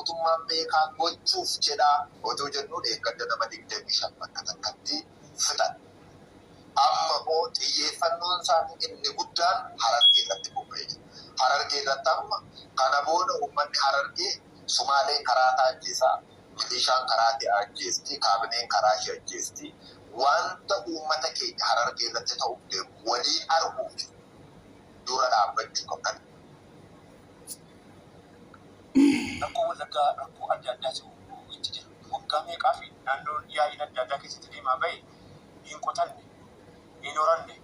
mootummaan beekaa gochuuf jedhaa otoo jennuu eeggannoo nama 25 bakka takkatti fixan. Amma moo xiyyeeffannoon isaanii inni guddaan Harargee irratti bobba'ee jira. Harargee irratti amma kana booda uummanni Harargee Sumaaleen karaa taajjeessaa, milishaan karaa ajjeesti, kaabineen karaa ishee ajjeesti. Wanta uummata keenya Harargee irratti ta'uuf deemu waliin arguuf dura dhaabbachuu qabdan. Rakkoo wallaggaa rakkoo adda addaatu itti jira. Waggaa meeqaa fi naannoon yaa'iin adda addaa keessatti deemaa bahe hin qotanne, hin horanne,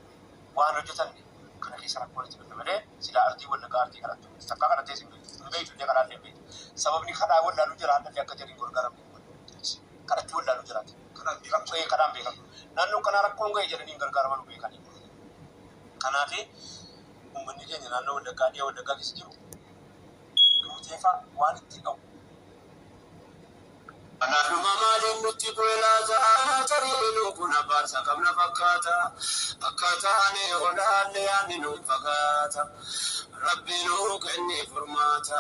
waan hojjetanne kana keessa rakkoo itti dhufe malee silaa artii wallaggaa artii kadhattu. Takkaa kadhattee hin beektu illee kadhaa illee beektu. Sababni kadhaa wallaaluu jira haalli akka jedhin gargaaramu. Kadhachuu wallaaluu jiraati. Kadhaan beekamu. Naannoo kanaa rakkoon ga'e jedhanii gargaaraman beekanii. Kanaaf uummanni keenya naannoo wallaggaa dhiyaa wallaggaa keessa jiru. Duuteefaa waan itti qabu. Kanaafuma maaliin nutti kuelaasaa tariinuu kun abaarsa qabna fakkaata. Akkaataan olaallee yaadni nuun fakkaata. Rabbiinuu kennee furmaata.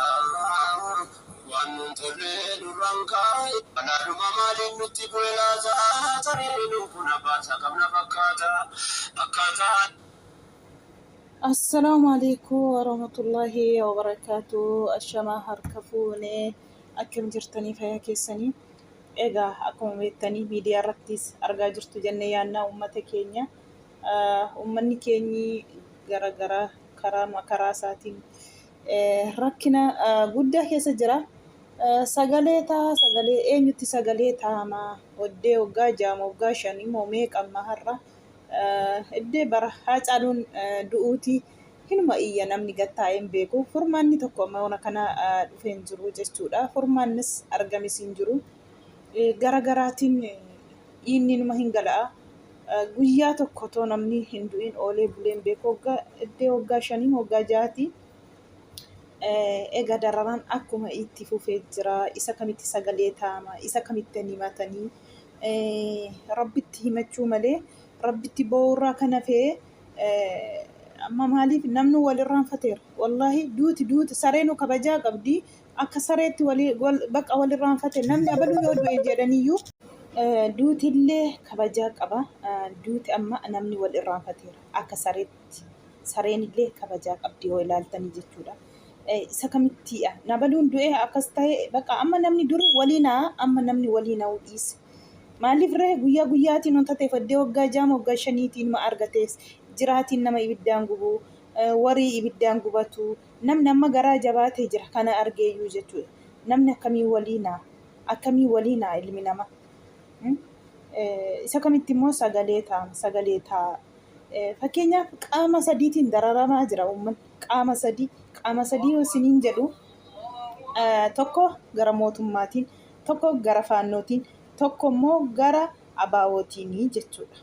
Waan nun tollee duraan kaa'e. Kanaafuma maaliin nutti kuelaasaa tariinuu kun abaarsa qabna fakkaata. Akkaataan. Assalamu alaikum warahmatullahi wabarakatuh. Ashama harkafuune akkam jirtanii fayyaa keessanii. Egaa akkuma beektanii miidiyaa irrattis argaa jirtu jennee yaannaa uummata keenya. Uummanni keenyi garaagaraa karaa isaatiin rakkina guddaa keessa jira. Sagalee eenyutti sagalee taa'ama oddee waggaa 6 waggaa 5 moo meeqamma har'a iddee bara Haacaaluun du'uuti hinuma iyya namni gattaa'een beeku. Furmaanni tokko amma kana dhufee hin jiru jechuudha. Furmaannis argamis hin jiru. Garaagaraatiin inni numa hin gala'a. Guyyaa tokko too namni hin du'in oolee buleen beeku iddee waggaa 5 waggaa 6ti. Egaa dararaan akkuma itti fufee jira. Isa kamitti sagalee taa'ama, isa kamitti himatanii rabbitti himachuu malee rabbitti bo'uurraa kana fee amma maaliif namni walirraanfateera. Wallahi duuti sareenu kabajaa qabdi. Akka sareetti baqa walirraanfate namni abaluu yoo du'e jedhaniyyuu duutillee kabajaa qaba. Duuti amma namni walirraanfateera. Akka sareetti sareenillee kabajaa qabdi yoo ilaaltanii jechuudha. Isa kamittiidha. Nabaluun du'e akkas ta'e baqa amma namni duri waliinaa amma namni waliinaa dhiise. Maaliif ree guyyaa guyyaatiin wanta ta'e faddee waggaa 6 waggaa 5tiin ma argatees jiraatiin nama ibiddaan gubu warii ibiddaan gubatu namni amma garaa jabaatee jira kana argeeyyuu jechuudha. Namni akkamii waliinaa ilmi nama isa kamitti immoo sagalee ta'a. Fakkeenyaaf qaama sadiitiin dararamaa jira uummanni. Qaama sadii yoo isiniin jedhu tokko gara mootummaatiin, tokko gara faannootiin, tokko immoo gara abaawootiinii jechuudha.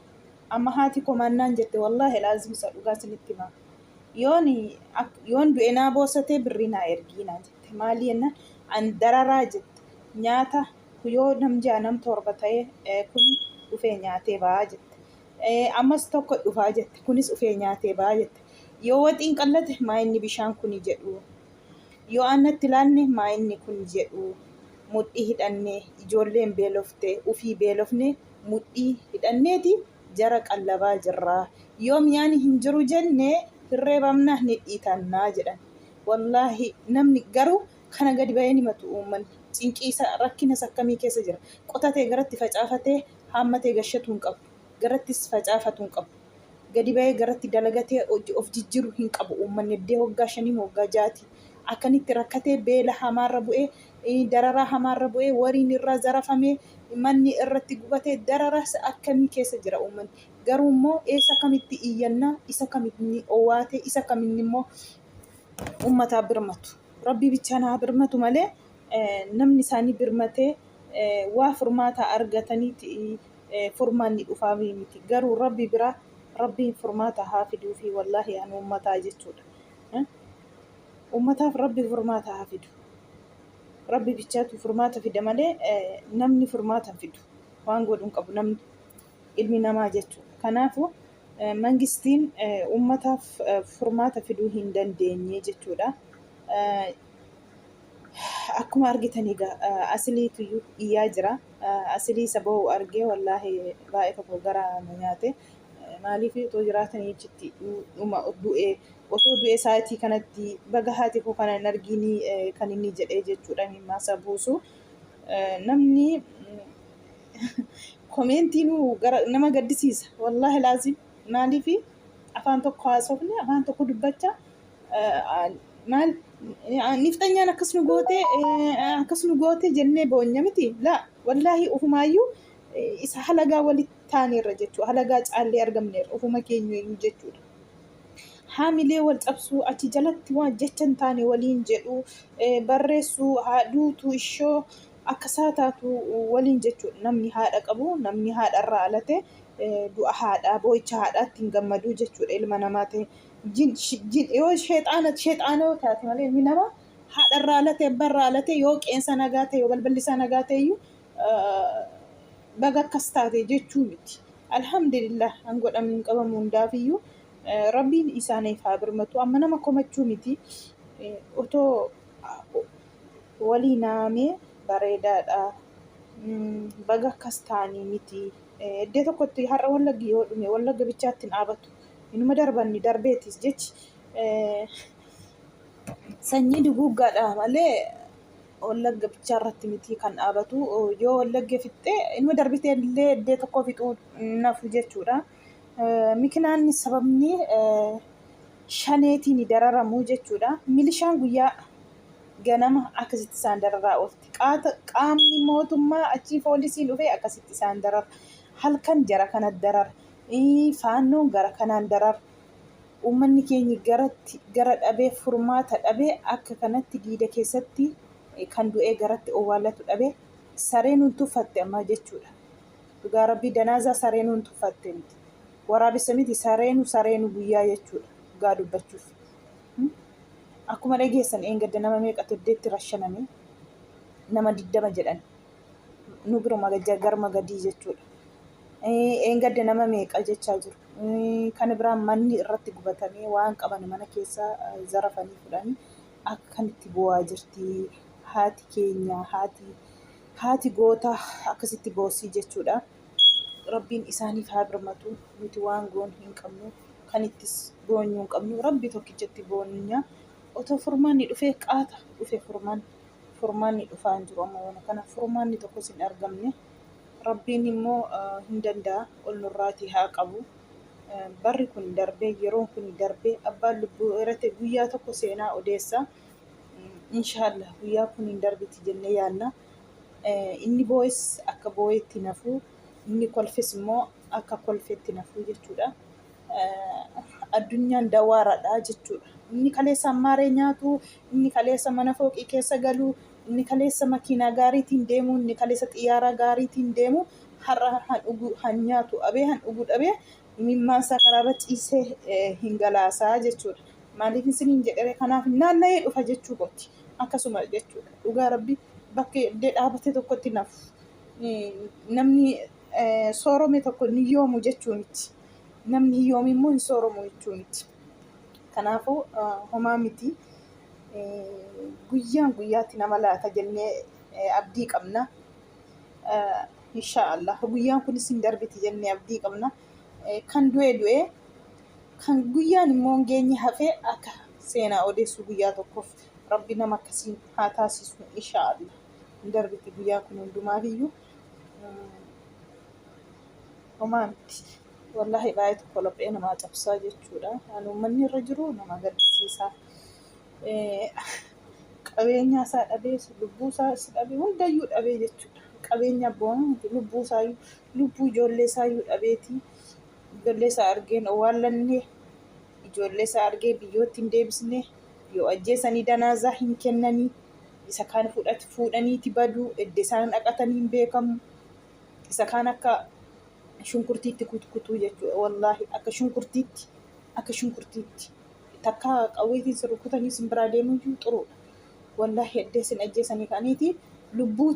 Amma haati komaannaan jette wallahi laazim isa dhugaa isinitti hima. Yoon du'e naa boosatee birrii naa ergii naan jette. Maali jennaan an dararaa jette. Nyaata yoo nam 6 nam 7 ta'e kun dhufee nyaatee ba'aa jette. Ammas tokko dhufaa jette. Kunis dhufee nyaatee ba'aa jette. Yoo waxiin qallate maa inni bishaan kuni jedhu. Yoo annatti ilaalle maa inni kun jedhu. Mudhii hidhannee ijoolleen beelofte ufii beelofne mudhii hidhanneeti jara qallabaa jirra. Yoo mi'aan hin jiru jenne hirreebamna ni dhiitannaa jedhan. Wallahi namni garuu kana gadi bahee himatu uummanni. Cinqiisa rakkinas akkamii keessa jira. Qotatee garatti facaafatee haammatee gashatu hin qabu. Garattis facaafatu hin qabu. Gadi bahee garatti dalagatee of jijjiiru hin qabu uummanni iddee waggaa 5 waggaa 6ti. Akkanitti rakkatee beela hamaarra bu'ee dararaa hamaarra bu'ee wariin irraa zarafamee manni irratti gubatee dararaa akkamii keessa jira uummanni. Garuu immoo eessa kamitti iyyannaa isa kamitti owaatee isa kamitti immoo uummataa birmatu. Rabbi bichaan haa birmatu malee namni isaanii birmatee waa furmaata argataniiti furmaanni dhufaa miti. Garuu rabbi biraa rabbiin furmaata haa fiduu fi wallahi an uummataa jechuudha. Uummataaf rabbi furmaata haa fidu. Rabbi bichaatu furmaata fida malee namni furmaata fidu waan godhuun qabu namni ilmi namaa jechuudha. Kanaafuu mangistiin uummataaf furmaata fiduu hin dandeenye jechuudha. akkuma argitan egaa asiliitu iyyaa jira. Asilii isa bahu argee wallaahi baay'ee tokko gara na nyaate. Maaliif otoo jiraatanii achitti dhuma du'ee otoo du'ee sa'aatii kanatti baga haati koo kana hin argini kan inni jedhee jechuudha mimmaasa buusu. Namni koomentiinuu gara nama gaddisiisa wallaahi laazim. Maaliif afaan tokko haasofne afaan tokko dubbachaa maal niftanyaan akkas nu goote jennee boonya miti laa wallaahi ufumaayyuu isa halagaa walitti taaneerra jechuudha. Halagaa caallee argamneerra ufuma keenya jechuudha. Haamilee wal cabsuu achi jalatti waan jecha hin taane waliin jedhu barreessuu haadhuutu ishoo akkasaa taatu waliin jechuudha. Namni haadha qabu namni haadharraa alate du'a haadhaa boo'icha haadhaatti hin gammadu jechuudha ilma namaa ta'e. Yoo sheexaanoo taate malee ilmi namaa haadharraa alate abbaarraa alate yoo qeensa nagaa ta'e yoo balballi isaa nagaa ta'e iyyuu baga akkas taate jechuu miti. Alhamdulillah an godhamu hin qabamu hundaafiyyuu rabbiin isaaniif haa birmatu. Amma nama komachuu miti otoo walii naamee bareedaadha. Baga akkas taanii miti. Iddoo tokkotti har'a wallaggi yoo dhume wallagga bichaatti hin dhaabatu. Inuma darbanni darbeetis jechi sanyii duguuggaadha malee wallagga bichaa irratti miti kan dhaabatu. Yoo wallagge fixxee inuma darbitee illee iddoo tokko fixuu nafu jechuudha. Mikinaanni sababni shaneetiin dararamu jechuudha. Milishaan guyyaa ganama akkasitti isaan dararaa oolti. Qaamni mootummaa achii poolisiin dhufee akkasitti isaan darara. Halkan jara kana darara. Faannoon gara kanaan darara. Uummanni keenya gara dhabee furmaata dhabee akka kanatti diida keessatti kan du'ee garatti owwaallatu dhabee sareenuun tuffatte amma jechuudha. Dhugaa rabbii danaazaa sareenuun tuffatte miti. Waraabessa miti sareenuu guyyaa jechuudha. Dhugaa dubbachuuf. Akkuma dhageessan eengadda nama meeqatu iddeetti rashaname nama 20 jedhan. Nu biruma garma gadii jechuudha. Eengadda nama meeqa jechaa jiru. Kan biraan manni irratti gubatamee waan qaban mana keessa zarafanii fudhanii akkamitti bu'aa jirti haati keenya haati goota akkasitti boossii jechuudha. Rabbiin isaaniif haa birmatu. Nuti waan goon hin qabnu kan ittis boonyu hin qabnu rabbi tokkichatti boonya. Otoo furmaanni dhufee qaata dhufe furmaanni dhufaa hin jiru amma waan kana furmaanni tokkos hin argamne. Rabbiin immoo hin danda'a ol nurraatii haa qabu. Barri kun darbee yeroon kun darbee abbaan lubbuu irratti guyyaa tokko seenaa odeessa. Inshaallah guyyaa kun hin darbiti jennee yaadna. Inni boo'es akka boo'etti nafuu inni kolfes immoo akka kolfetti nafuu jechuudha. Addunyaan dawaaradha jechuudha. Inni kaleessa ammaaree nyaatu, inni kaleessa mana fooqii keessa galu, inni kaleessa makiinaa gaariitiin deemu, inni kaleessa xiyyaaraa gaariitiin deemu har'a han nyaatu dhabee han dhuguu dhabee mimmaansaa karaarra ciisee hin galaasaa jechuudha. Maaliif isiniin jedhee kanaaf naanna'ee dhufa jechuu kooti. Akkasuma jechuudha. Dhugaa rabbi bakka iddoo dhaabatee tokkotti nafu. Namni soorome tokko ni yoomu jechuu miti. Namni hiyyoom immoo hin sooromu jechuu miti. Kanaafuu homaa miti. Guyyaatti nama laata jennee abdii qabna. Inshaallah guyyaan kunis hin darbiti jennee abdii qabna. Kan du'e kan guyyaan immoo hin geenye hafee akka seenaa odeessu guyyaa tokkoof rabbi nama akkasiin haa taasisu inshaallah. Hin darbiti guyyaan kun hundumaafiyyuu homaa miti. Wallahi baay'ee tokko laphee namaa cabsaa jechuudha. Uummanni irra jiru nama gaddisiisa. Qabeenya isaa dhabee lubbuu isaa dhabee hundayyuu dhabee jechuudha. Qabeenya abboon lubbuu isaayyuu lubbuu ijoollee isaayyuu dhabeeti. Ijoollee isaa argeen owwaallannee ijoollee isaa argee biyyootti hin deebisne yoo ajjeesanii danaazaa hin kennanii isa kaan fuudhaniiti baduu edda isaan dhaqatanii hin beekamu. Isa kaan akka shunkurtiitti kutuu jechuudha. Wallaahi akka shunkurtiitti takka qawweetiin si rukutanii sin biraa deemuu xuruudha. Wallaahi eddee sin ajjeesanii ka'aniiti lubbuu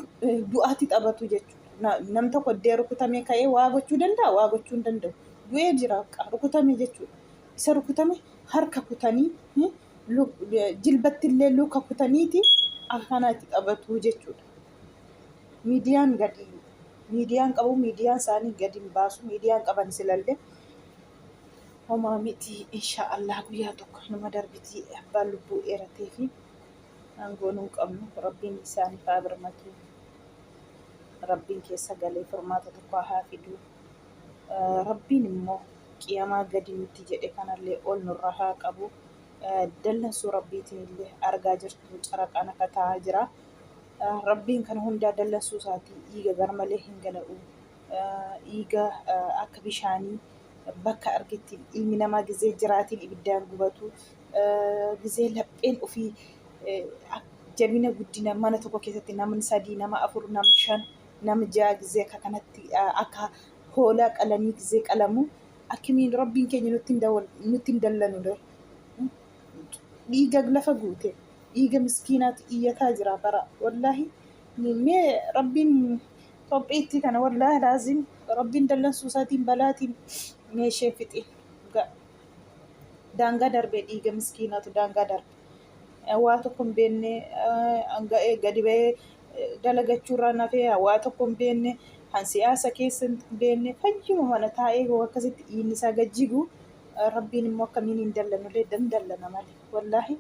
du'aatti taphatu jechuudha. Nam tokko eddee rukutamee ka'ee waa gochuu danda'a waa gochuu hin danda'u. Du'ee jira rukutame jechuudha. Isa rukutame harka kutanii jilbatti illee luka kutaniiti akkanatti taphatu jechuudha. Miidiyaan qabu miidiyaan isaanii gadi hin baasu. Miidiyaan qaban silallee homaa miti inshaallah guyyaa tokko nama darbitii abbaan lubbuu dheeratee fi aangoo nuun qabnu rabbiin isaaniif haa birmatu. Rabbiin keessa galee furmaata tokko haa fidu. Rabbiin immoo qiyamaa gadi nutti jedhe kanallee ol nurra haa qabu. Dallansuu rabbiitiin illee argaa jirtu caraqaan akka ta'aa jira. Rabbiin kana hundaa dallansuu isaatii dhiiga garmalee hin gala'u. Dhiiga akka bishaanii bakka argetti ilmi namaa gizee jiraatiin ibiddaan gubatu. Gizee lapheen ofii jabina guddina mana tokko keessatti namni 3, nama 4, nama 5, nama 6 gizee akka kanatti akka hoolaa qalanii gizee qalamu akkamiin rabbiin keenya nutti hin dallanu. Dhiiga lafa guute dhiiga miskiinaatu iyyataa jira bara wallahi. Mee rabbiin Itoophiyaatti kana wallahi laazim rabbiin dallansuu isaatiin balaatiin meeshee fixe daangaa darbee dhiiga miskiinaatu daangaa darbe. Waa tokko hin beekne gadi ba'ee dalagachuurraa nafee waa tokko hin beekne kan siyaasa keessa hin beekne fayyuma mana taa'ee akkasitti dhiigni isaa gajjigu. Rabbiin immoo akkamiin hin dallanullee dallana malee wallahi.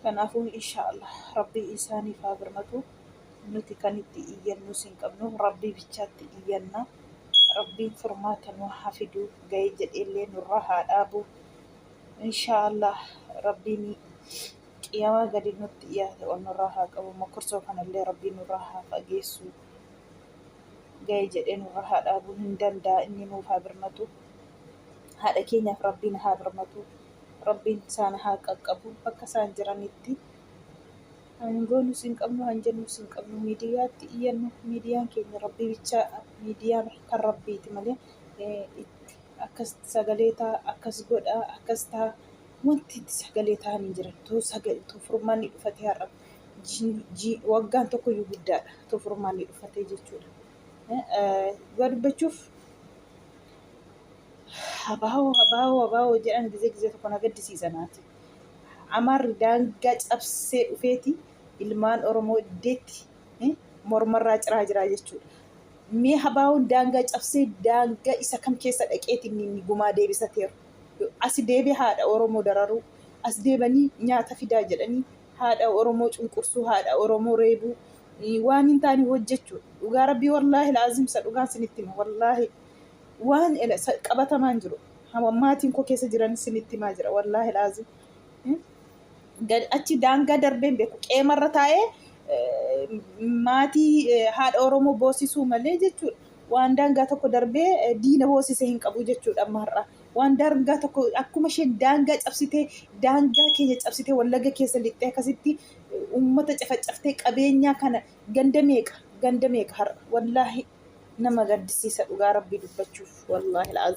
Kanaafuu inshaallah rabbii isaaniif haa birmatu. Nuti kan itti iyyannus hin qabnu rabbii bichaatti iyyanna. Rabbiin furmaata nu haa fidu. Ga'ee jedheellee nurra haa dhaabu inshaallah. Rabbiin qiyamaa gadi nutti dhiyaate ol nurraa haa qabu. Mokorsoo kanallee rabbiin nurraa haa fageessu. Ga'ee jedhee nurra haa dhaabu hin danda'a. Inni nuuf haa birmatu. Haadha keenyaaf rabbiin haa birmatu. Rabbiin isaan haa qaqqabu bakka isaan jiranitti. Aangoo nus hin qabnu hanjannus hin qabnu. Miidiyaatti iyyannu miidiyaan keenya rabbii bichaa miidiyaan kan rabbiiti malee akkas sagalee ta'a akkas godhaa akkas ta'a wanti sagalee ta'an hin jiran. Too furmaanni dhufatee har'a waggaan tokkoyyuu guddaadha. Too furmaanni dhufatee jechuudha. Dubbachuuf habaa'oo jedhan gizee tokko na gaddisiisanaati. Amaarri daangaa cabsee dhufeeti ilmaan Oromoo iddeetti mormarraa ciraa jira jechuudha. Mee habaa'oon daangaa cabsee daangaa isa kam keessa dhaqeeti inni gumaa deebisateeru. As deebee haadha Oromoo dararuu as deebanii nyaata fidaa jedhanii haadha Oromoo cunqursuu haadha Oromoo reebuu waan hin taane hojjechuudha. Dhugaa rabbii wallaahi laazimsa dhugaan sinitti hima wallaahi. Waan qabatamaan jiru maatiin koo keessa jiran sinitti himaa jira wallaahi laazim. Achi daangaa darbeen beeku qeemarra taa'ee maatii haadha Oromoo boosisuu malee jechuudha. Waan daangaa tokko darbee diina boosisee hin qabu jechuudha amma har'a. Waan daangaa tokko akkuma isheen daangaa cabsitee daangaa keenya cabsitee wallaga keessa lixxee akkasitti uummata cafacaftee qabeenyaa kana ganda meeqa har'a wallaahi nama gaddisiisa dhugaa rabbii dubbachuuf wallaahi laazim.